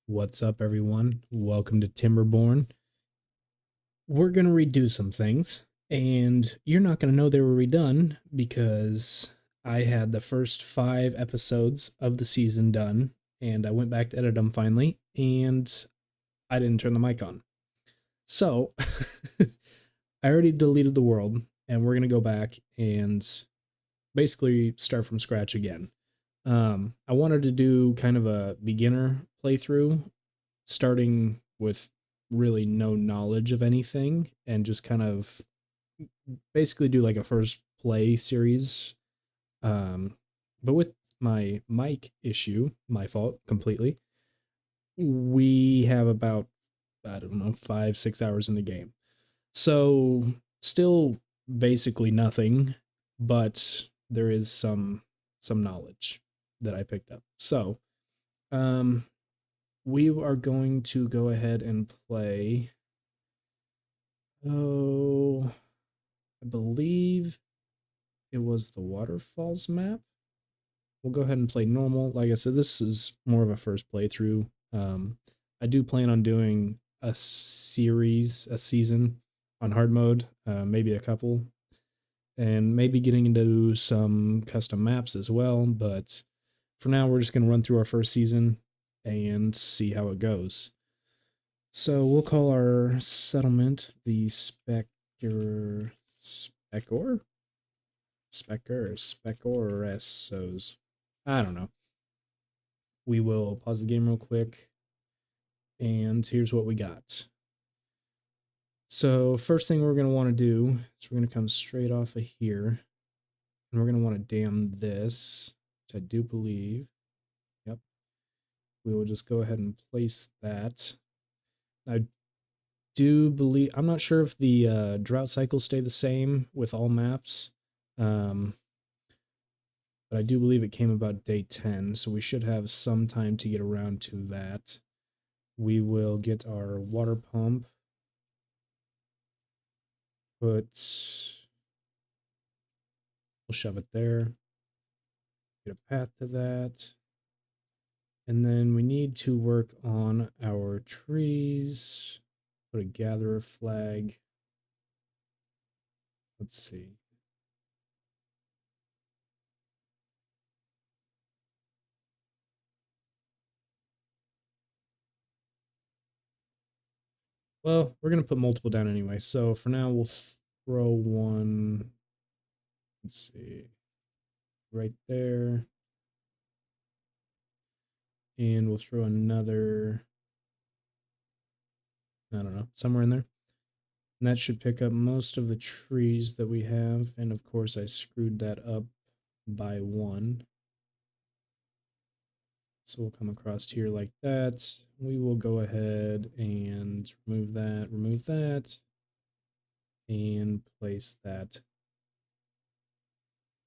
What's up, everyone? Welcome to Timberborn. We're going to redo some things, and you're not going to know they were redone because I had the first 5 episodes of the season done, and I went back to edit them finally, and I didn't turn the mic on. So, I already deleted the world, and we're going to go back and basically start from scratch again. I wanted to do kind of a beginner playthrough starting with really no knowledge of anything and just kind of basically do like a first play series. But with my mic issue, my fault completely, we have about, I don't know, 5, 6 hours in the game. So still basically nothing, but there is some knowledge that I picked up. So, um, we are going to go ahead and play. Oh, I believe it was the Waterfalls map. We'll go ahead and play normal. Like I said, this is more of a first playthrough. I do plan on doing a season on hard mode, maybe a couple, and maybe getting into some custom maps as well. But for now, we're just going to run through our first season and see how it goes. So we'll call our settlement the Specor? Specoressos. I don't know. We will pause the game real quick, and here's what we got. So first thing we're going to want to do is we're going to come straight off of here, and we're going to want to dam this, which I do believe. Yep. We will just go ahead and place that. I do believe, I'm not sure if the drought cycles stay the same with all maps, um, but I do believe it came about day 10, so we should have some time to get around to that. We will get our water pump, we'll shove it there, get a path to that, and then we need to work on our trees, put a gatherer flag. Let's see. Well, we're going to put multiple down anyway. So for now, we'll throw one. Let's see. Right there. And we'll throw another. I don't know. Somewhere in there. And that should pick up most of the trees that we have. And of course, I screwed that up by 1. So we'll come across here like that. We will go ahead and remove that, and place that.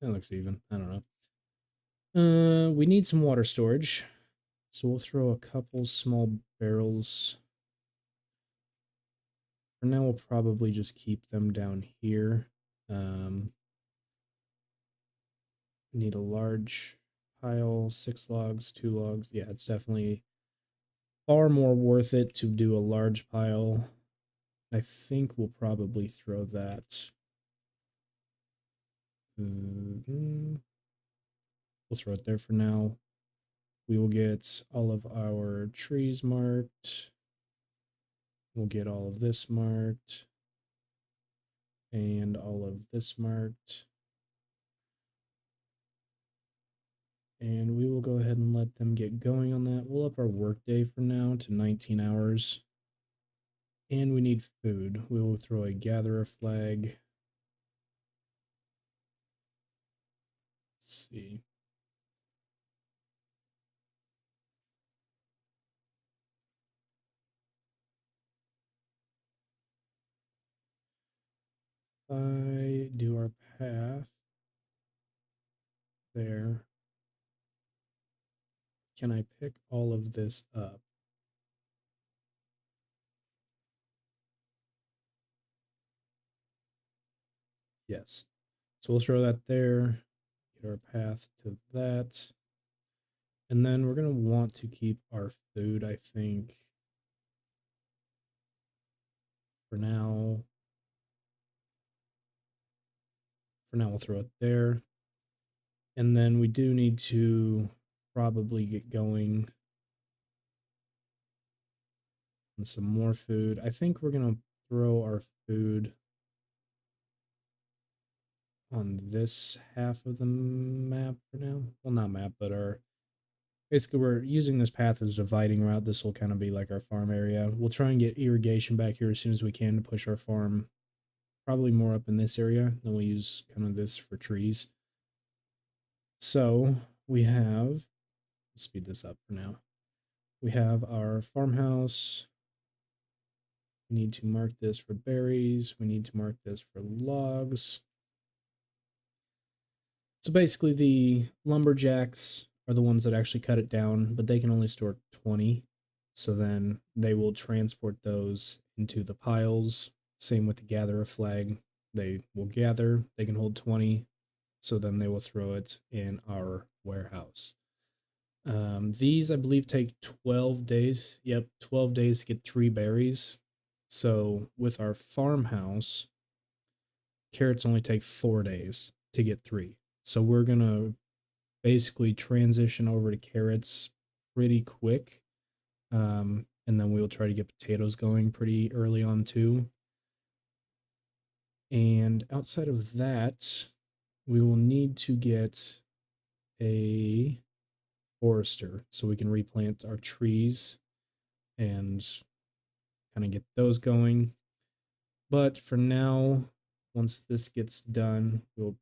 That looks even. I don't know. We need some water storage. So we'll throw a couple small barrels. For now, we'll probably just keep them down here. Need a large pile, 6 logs, 2 logs. Yeah, it's definitely far more worth it to do a large pile. I think we'll probably throw that. We'll throw it there for now. We will get all of our trees marked. We'll get all of this marked. And all of this marked. And we will go ahead and let them get going on that. We'll up our workday for now to 19 hours. And we need food. We will throw a gatherer flag. Let's see. I do our path there. Can I pick all of this up? Yes. So we'll throw that there. Get our path to that. And then we're going to want to keep our food, I think, for now. For now, we'll throw it there. And then we do need to probably get going on some more food. I think we're going to throw our food on this half of the map for now. Well, not map, but our basically we're using this path as a dividing route. This will kind of be like our farm area. We'll try and get irrigation back here as soon as we can to push our farm probably more up in this area. Then we'll use kind of this for trees. So we have, speed this up for now. We have our farmhouse. We need to mark this for berries. We need to mark this for logs. So basically the lumberjacks are the ones that actually cut it down, but they can only store 20. So then they will transport those into the piles. Same with the gatherer flag. They will gather, they can hold 20. So then they will throw it in our warehouse. These, I believe, take 12 days. Yep, 12 days to get 3 berries. So with our farmhouse, carrots only take 4 days to get 3. So we're going to basically transition over to carrots pretty quick. And then we'll try to get potatoes going pretty early on too. And outside of that, we will need to get a forester so we can replant our trees and kind of get those going. But for now, once this gets done, we'll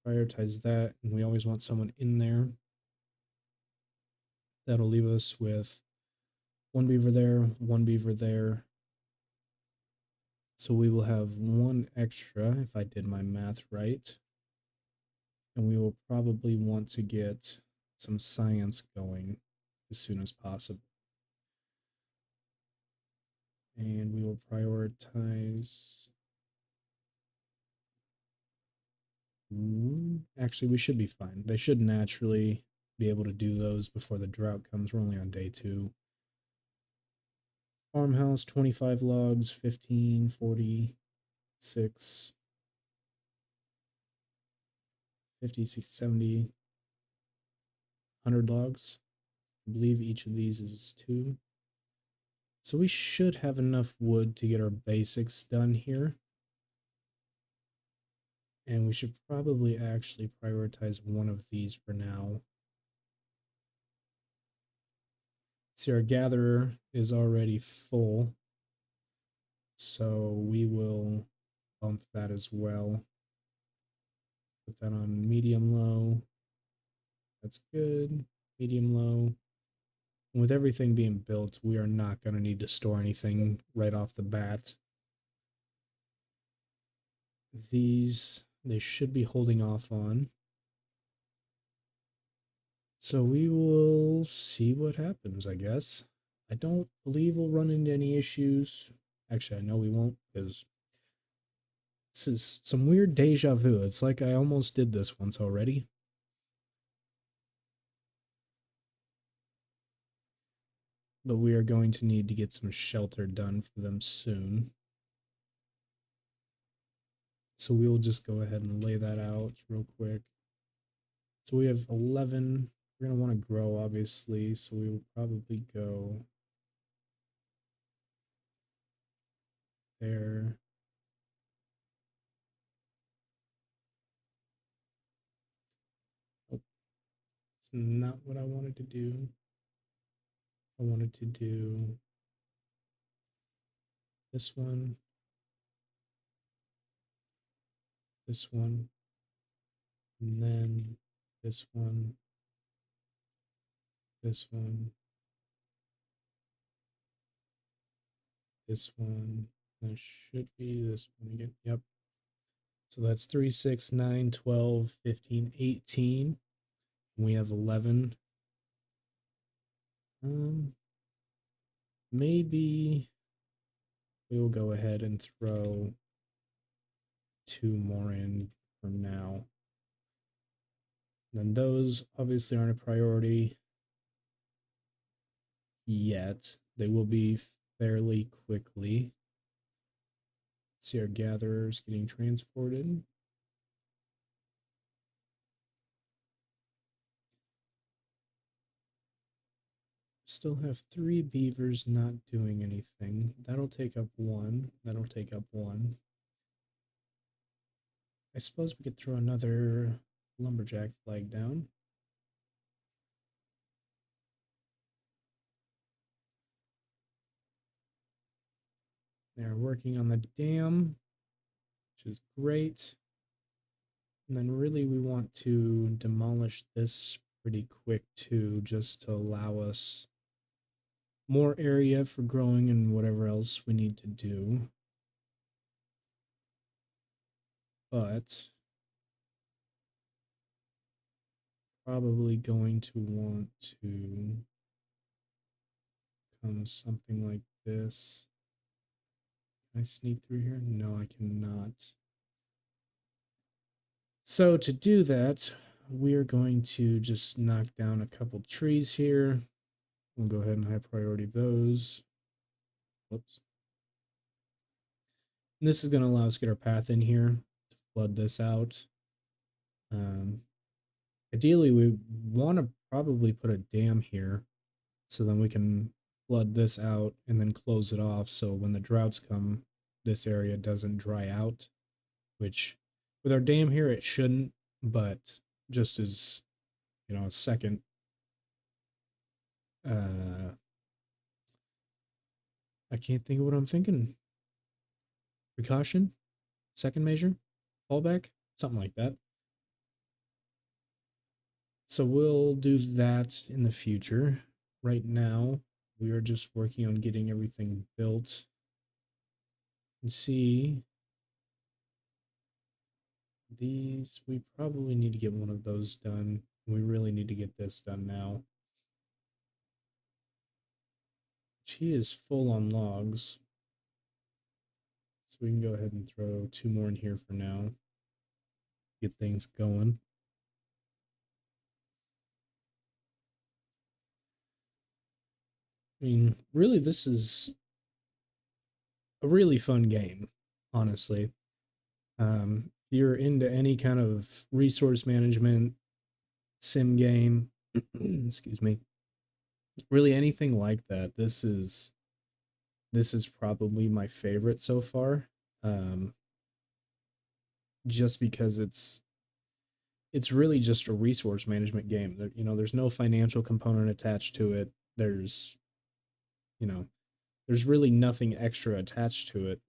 prioritize that. And we always want someone in there. That'll leave us with 1 beaver there, 1 beaver there. So we will have 1 extra if I did my math right. And we will probably want to get some science going as soon as possible. And we will prioritize. Actually, we should be fine. They should naturally be able to do those before the drought comes. We're only on day 2. Farmhouse, 25 logs, 15, 40, 6, 50, 60, 70, 100 logs. I believe each of these is 2. So we should have enough wood to get our basics done here. And we should probably actually prioritize one of these for now. See, our gatherer is already full. So we will bump that as well. Put that on medium low. That's good. Medium low. And with everything being built, we are not going to need to store anything right off the bat. These, they should be holding off on. So we will see what happens, I guess. I don't believe we'll run into any issues. Actually, I know we won't, because this is some weird deja vu. It's like I almost did this once already. But we are going to need to get some shelter done for them soon. So we will just go ahead and lay that out real quick. So we have 11. We're going to want to grow, obviously, so we will probably go there. Oh, it's not what I wanted to do. I wanted to do this one, and then this one, this one, this one. That should be this one again. Yep. So that's 3, 6, 9, 12, 15, 18. We have 11. Maybe we'll go ahead and throw 2 more in for now. Then those obviously aren't a priority yet. They will be fairly quickly. See our gatherers getting transported. Still have 3 beavers not doing anything. That'll take up 1. That'll take up 1. I suppose we could throw another lumberjack flag down. They're working on the dam, which is great. And then really we want to demolish this pretty quick too, just to allow us more area for growing and whatever else we need to do. But probably going to want to come something like this. Can I sneak through here? No, I cannot. So to do that, we're going to just knock down a couple trees here. We'll go ahead and high priority those. Whoops. And this is going to allow us to get our path in here to flood this out. Ideally, we want to probably put a dam here so then we can flood this out and then close it off so when the droughts come, this area doesn't dry out, which with our dam here, it shouldn't, but just as, a second I can't think of what I'm thinking. Precaution? Second measure? Fallback? Something like that. So we'll do that in the future. Right now, we are just working on getting everything built. And see, these, we probably need to get one of those done. We really need to get this done now. She is full on logs. So we can go ahead and throw 2 more in here for now. Get things going. I mean, really, this is a really fun game, honestly. If you're into any kind of resource management sim game, excuse me, really anything like that, this is probably my favorite so far. Um, just because it's really just a resource management game. There's no financial component attached to it. You know, there's really nothing extra attached to it,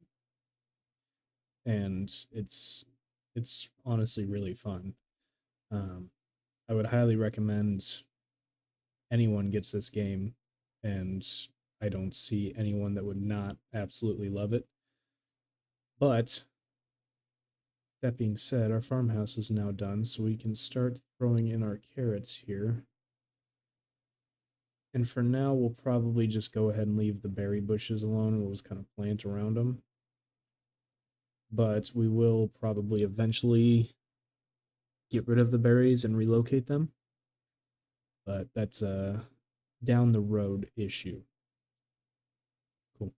and it's honestly really fun. Um, I would highly recommend anyone gets this game, and I don't see anyone that would not absolutely love it. But that being said, our farmhouse is now done, so we can start throwing in our carrots here. And for now, we'll probably just go ahead and leave the berry bushes alone and we'll just kind of plant around them. But we will probably eventually get rid of the berries and relocate them. But that's a down the road issue. Cool.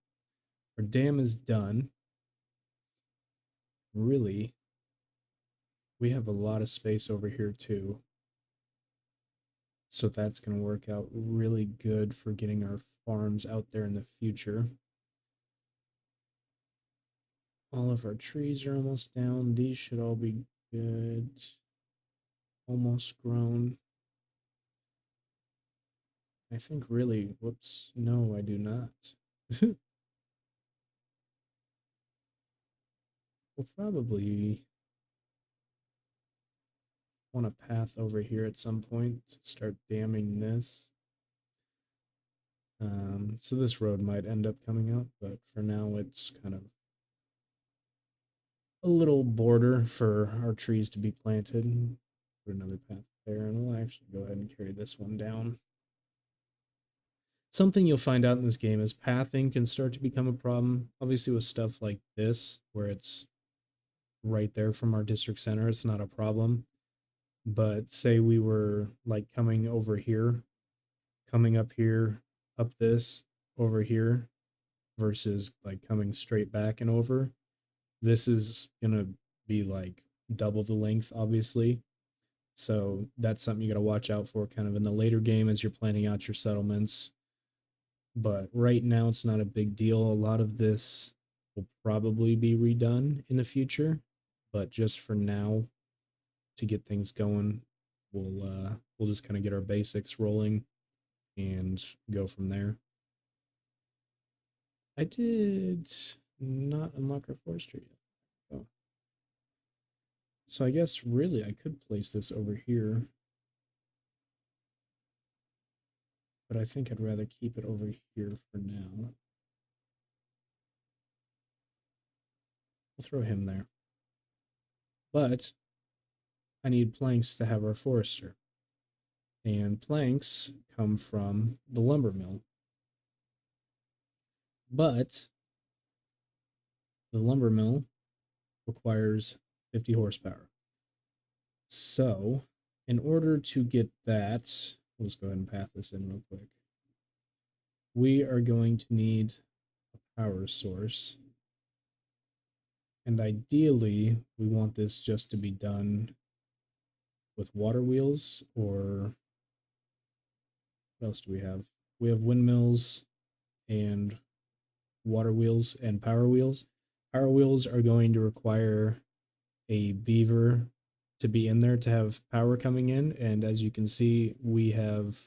Our dam is done. Really, we have a lot of space over here too. So that's going to work out really good for getting our farms out there in the future. All of our trees are almost down. These should all be good. Almost grown. I think really, whoops, no, I do not. We'll probably want a path over here at some point to start damming this. So this road might end up coming out, but for now it's kind of a little border for our trees to be planted. Put another path there, and we'll actually go ahead and carry this one down. Something you'll find out in this game is pathing can start to become a problem. Obviously with stuff like this, where it's right there from our district center, it's not a problem. But say we were like coming over here, coming up here, up this, over here, versus like coming straight back and over. This is gonna be like double the length, obviously. So that's something you got to watch out for kind of in the later game as you're planning out your settlements. But right now, it's not a big deal. A lot of this will probably be redone in the future. But just for now, to get things going, we'll just kind of get our basics rolling and go from there. I did not unlock our forestry yet. Oh. So I guess really I could place this over here, but I think I'd rather keep it over here for now. We'll throw him there. But I need planks to have our forester. And planks come from the lumber mill. But the lumber mill requires 50 horsepower. So, in order to get that, let's go ahead and path this in real quick. We are going to need a power source. And ideally, we want this just to be done with water wheels, or what else do we have? We have windmills and water wheels and power wheels. Power wheels are going to require a beaver to be in there to have power coming in. And as you can see, we have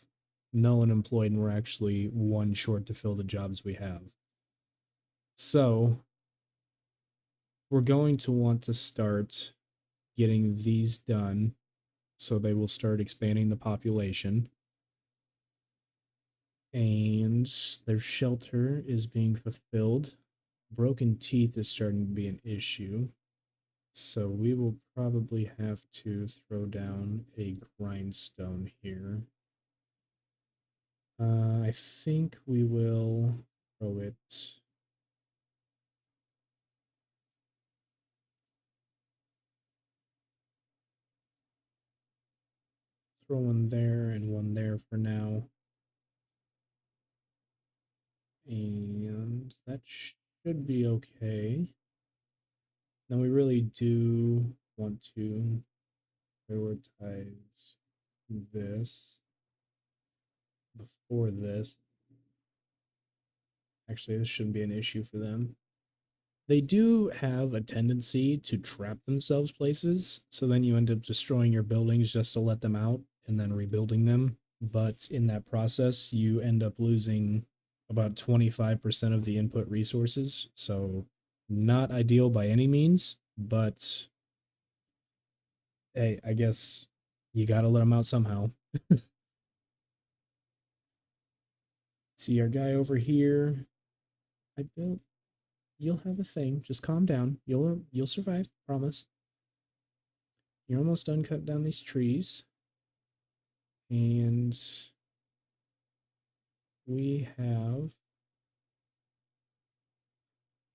no one employed and we're actually one short to fill the jobs we have. So we're going to want to start getting these done so they will start expanding the population. And their shelter is being fulfilled. Broken teeth is starting to be an issue. So we will probably have to throw down a grindstone here. I think we will throw it. Throw one there and one there for now. And that should be okay. Now we really do want to prioritize this before this. Actually, this shouldn't be an issue for them. They do have a tendency to trap themselves places, so then you end up destroying your buildings just to let them out and then rebuilding them. But in that process, you end up losing about 25% of the input resources. So, not ideal by any means, but hey, I guess you gotta let them out somehow. See our guy over here. I built. You'll have a thing. Just calm down. You'll survive. Promise. You're almost done cutting down these trees. And we have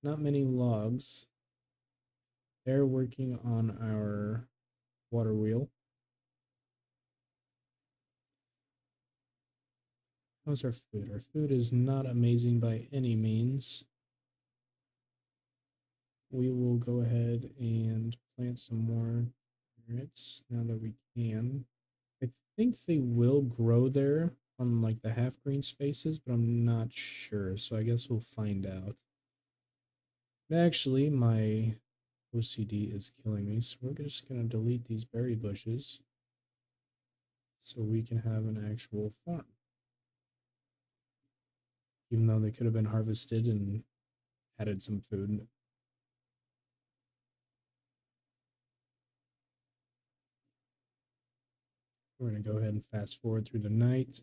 not many logs. They're working on our water wheel. How's our food? Our food is not amazing by any means. We will go ahead and plant some more carrots now that we can. I think they will grow there on like the half green spaces, but I'm not sure. So I guess we'll find out. Actually, my OCD is killing me, so we're just going to delete these berry bushes so we can have an actual farm. Even though they could have been harvested and added some food. We're going to go ahead and fast forward through the night.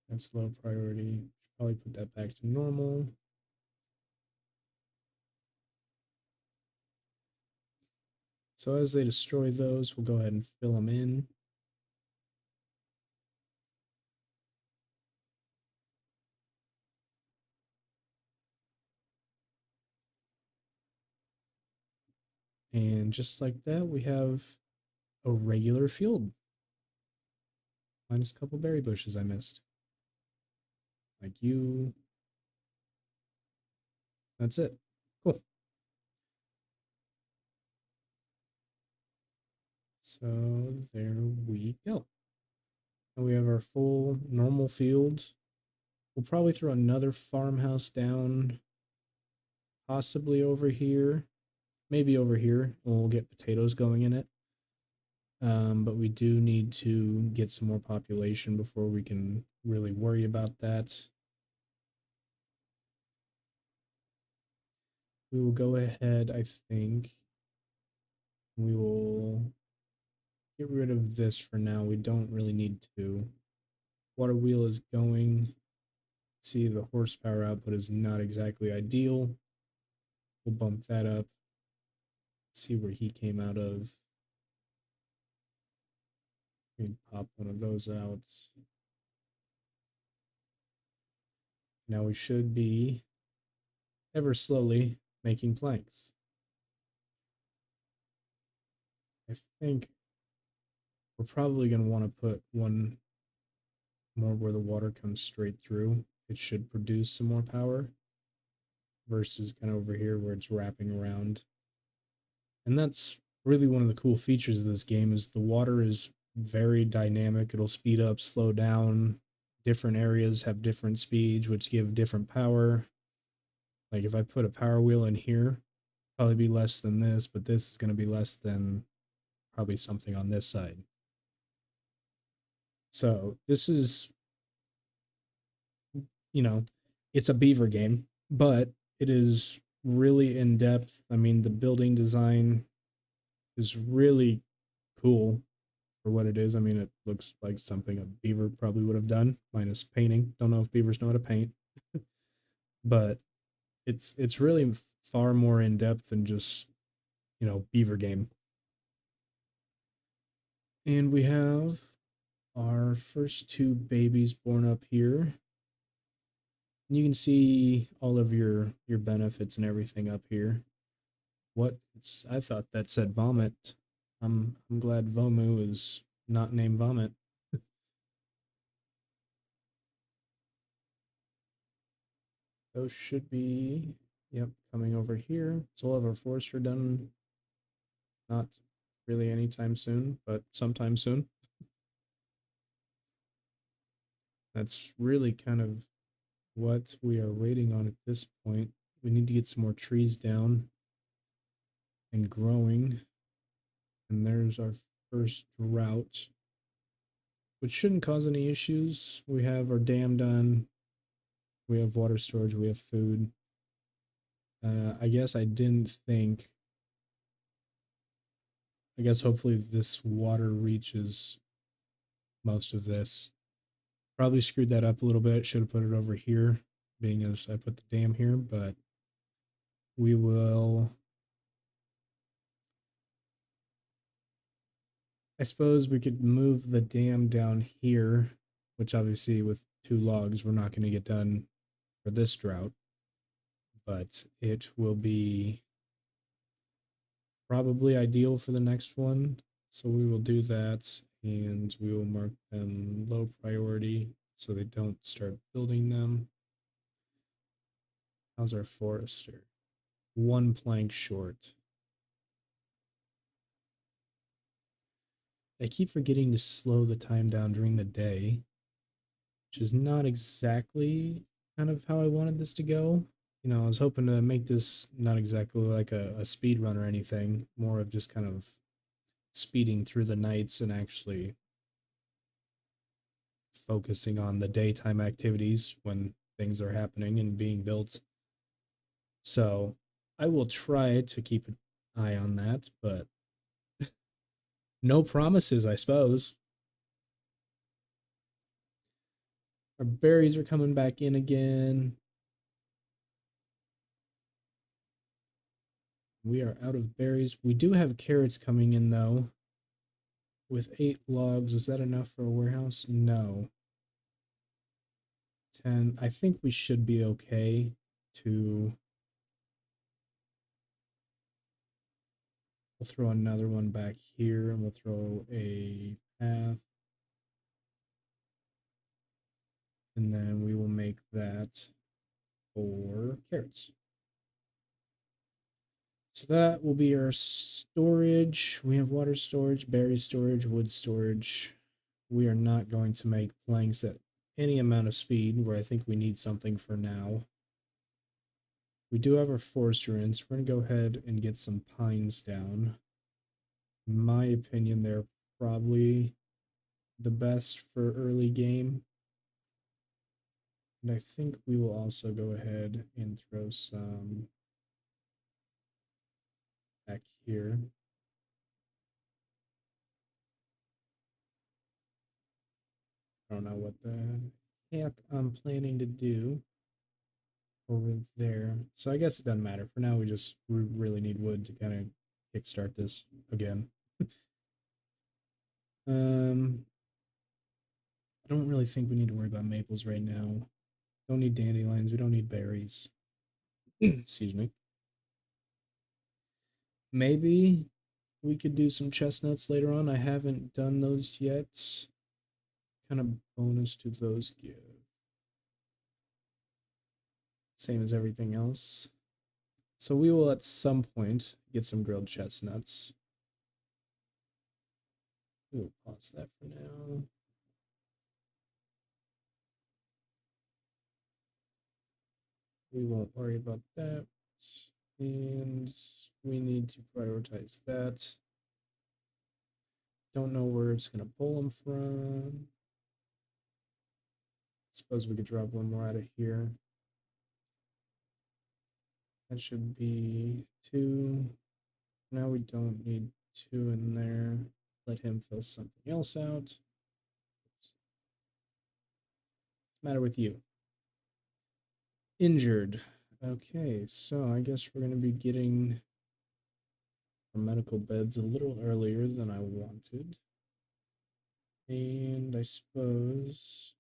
That's low priority. Should probably put that back to normal. So as they destroy those, we'll go ahead and fill them in. And just like that, we have a regular field. Minus a couple berry bushes I missed. Like you. That's it. Cool. So there we go. And we have our full normal field. We'll probably throw another farmhouse down, possibly over here. Maybe over here. We'll get potatoes going in it. But we do need to get some more population before we can really worry about that. We will go ahead, I think. We will get rid of this for now. We don't really need to. Water wheel is going. See, the horsepower output is not exactly ideal. We'll bump that up. See where he came out of. We can pop one of those out. Now we should be ever slowly making planks. I think we're probably going to want to put one more where the water comes straight through. It should produce some more power versus kind of over here where it's wrapping around. And that's really one of the cool features of this game is the water is very dynamic. It'll speed up, slow down. Different areas have different speeds, which give different power. Like if I put a power wheel in here, probably be less than this, but this is going to be less than probably something on this side. So this is, you know, it's a beaver game, but it is really in depth. I mean, the building design is really cool for what it is. I mean, it looks like something a beaver probably would have done, minus painting. Don't know if beavers know how to paint, but it's really far more in depth than just, beaver game. And we have our first two babies born up here. You can see all of your benefits and everything up here. I thought that said vomit. I'm glad Vomu is not named Vomit. Those should be, yep, coming over here. So we'll have our forester done, not really anytime soon, but sometime soon. That's really kind of what we are waiting on at this point. We need to get some more trees down and growing. And there's our first drought, which shouldn't cause any issues. We have our dam done. We have water storage. We have food. I guess I didn't think. I guess hopefully this water reaches most of this. Probably screwed that up a little bit. Should have put it over here, being as I put the dam here, but we will. I suppose we could move the dam down here, which obviously with two logs we're not going to get done for this drought, but it will be probably ideal for the next one. So we will do that and we will mark them low priority so they don't start building them. How's our forester? One plank short. I keep forgetting to slow the time down during the day, which is not exactly kind of how I wanted this to go. I was hoping to make this not exactly like a speed run or anything, more of just kind of speeding through the nights and actually focusing on the daytime activities when things are happening and being built. So I will try to keep an eye on that, but no promises, I suppose. Our berries are coming back in again. We are out of berries. We do have carrots coming in, though. With 8 logs, is that enough for a warehouse? No. 10. I think we should be okay to We'll throw another one back here, and we'll throw a path. And then we will make that for carrots. So that will be our storage. We have water storage, berry storage, wood storage. We are not going to make planks at any amount of speed where I think we need something for now. We do have our forest ruins. We're going to go ahead and get some pines down. In my opinion, they're probably the best for early game. And I think we will also go ahead and throw some back here. I don't know what the heck I'm planning to do over there. So I guess it doesn't matter. For now, we really need wood to kind of kickstart this again. I don't really think we need to worry about maples right now. Don't need dandelions. We don't need berries. Excuse me. Maybe we could do some chestnuts later on. I haven't done those yet. Kind of bonus do those give? Same as everything else. So we will at some point get some grilled chestnuts. We'll pause that for now. We won't worry about that. And we need to prioritize that. Don't know where it's going to pull them from. Suppose we could drop one more out of here. That should be 2. Now we don't need 2 in there. Let him fill something else out. What's the matter with you? Injured. Okay, so I guess we're going to be getting our medical beds a little earlier than I wanted. And I suppose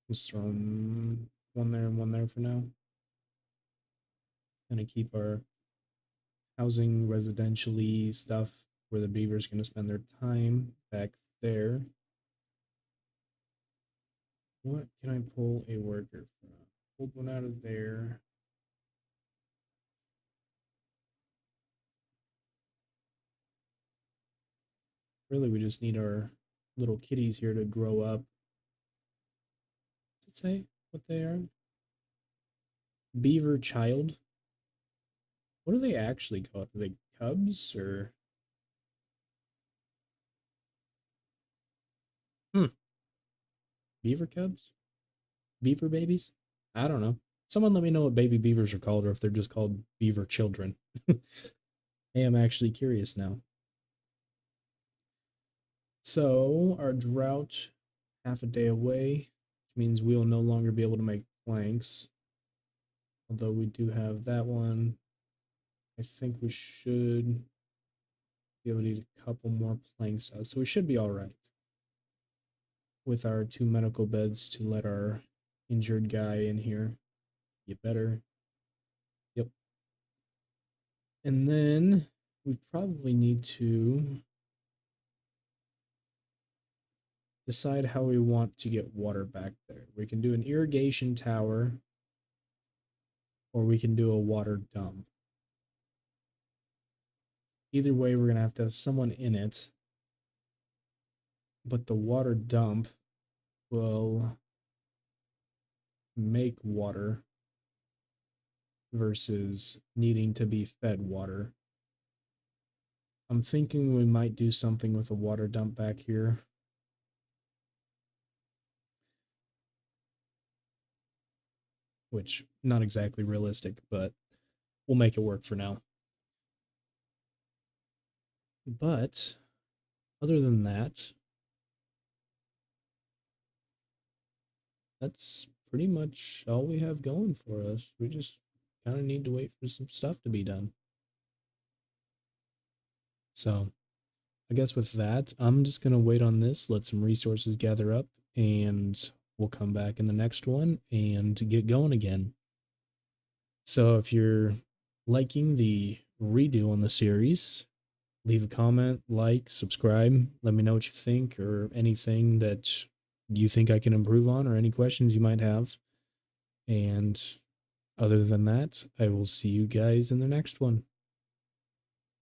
just throw one there and one there for now. Kind of keep our housing residentially stuff where the beavers going to spend their time back there. What can I pull a worker from? Pulled one out of there. Really, we just need our little kitties here to grow up. Does it say what they are? Beaver child? What are they actually called? Are they cubs or? Hmm. Beaver cubs? Beaver babies? I don't know. Someone let me know what baby beavers are called or if they're just called beaver children. I am actually curious now. So, our drought half a day away, which means we will no longer be able to make planks. Although we do have that one. I think we should be able to eat a couple more planks out. So we should be all right with our 2 medical beds to let our injured guy in here. You better. Yep. And then we probably need to decide how we want to get water back there. We can do an irrigation tower or we can do a water dump. Either way, we're going to have someone in it. But the water dump will make water versus needing to be fed water. I'm thinking we might do something with a water dump back here. Which, not exactly realistic, but we'll make it work for now. But, other than that, that's pretty much all we have going for us. We just kind of need to wait for some stuff to be done. So, I guess with that, I'm just going to wait on this, let some resources gather up, and we'll come back in the next one and get going again. So if you're liking the redo on the series, leave a comment, like, subscribe, let me know what you think or anything that you think I can improve on or any questions you might have. And other than that, I will see you guys in the next one.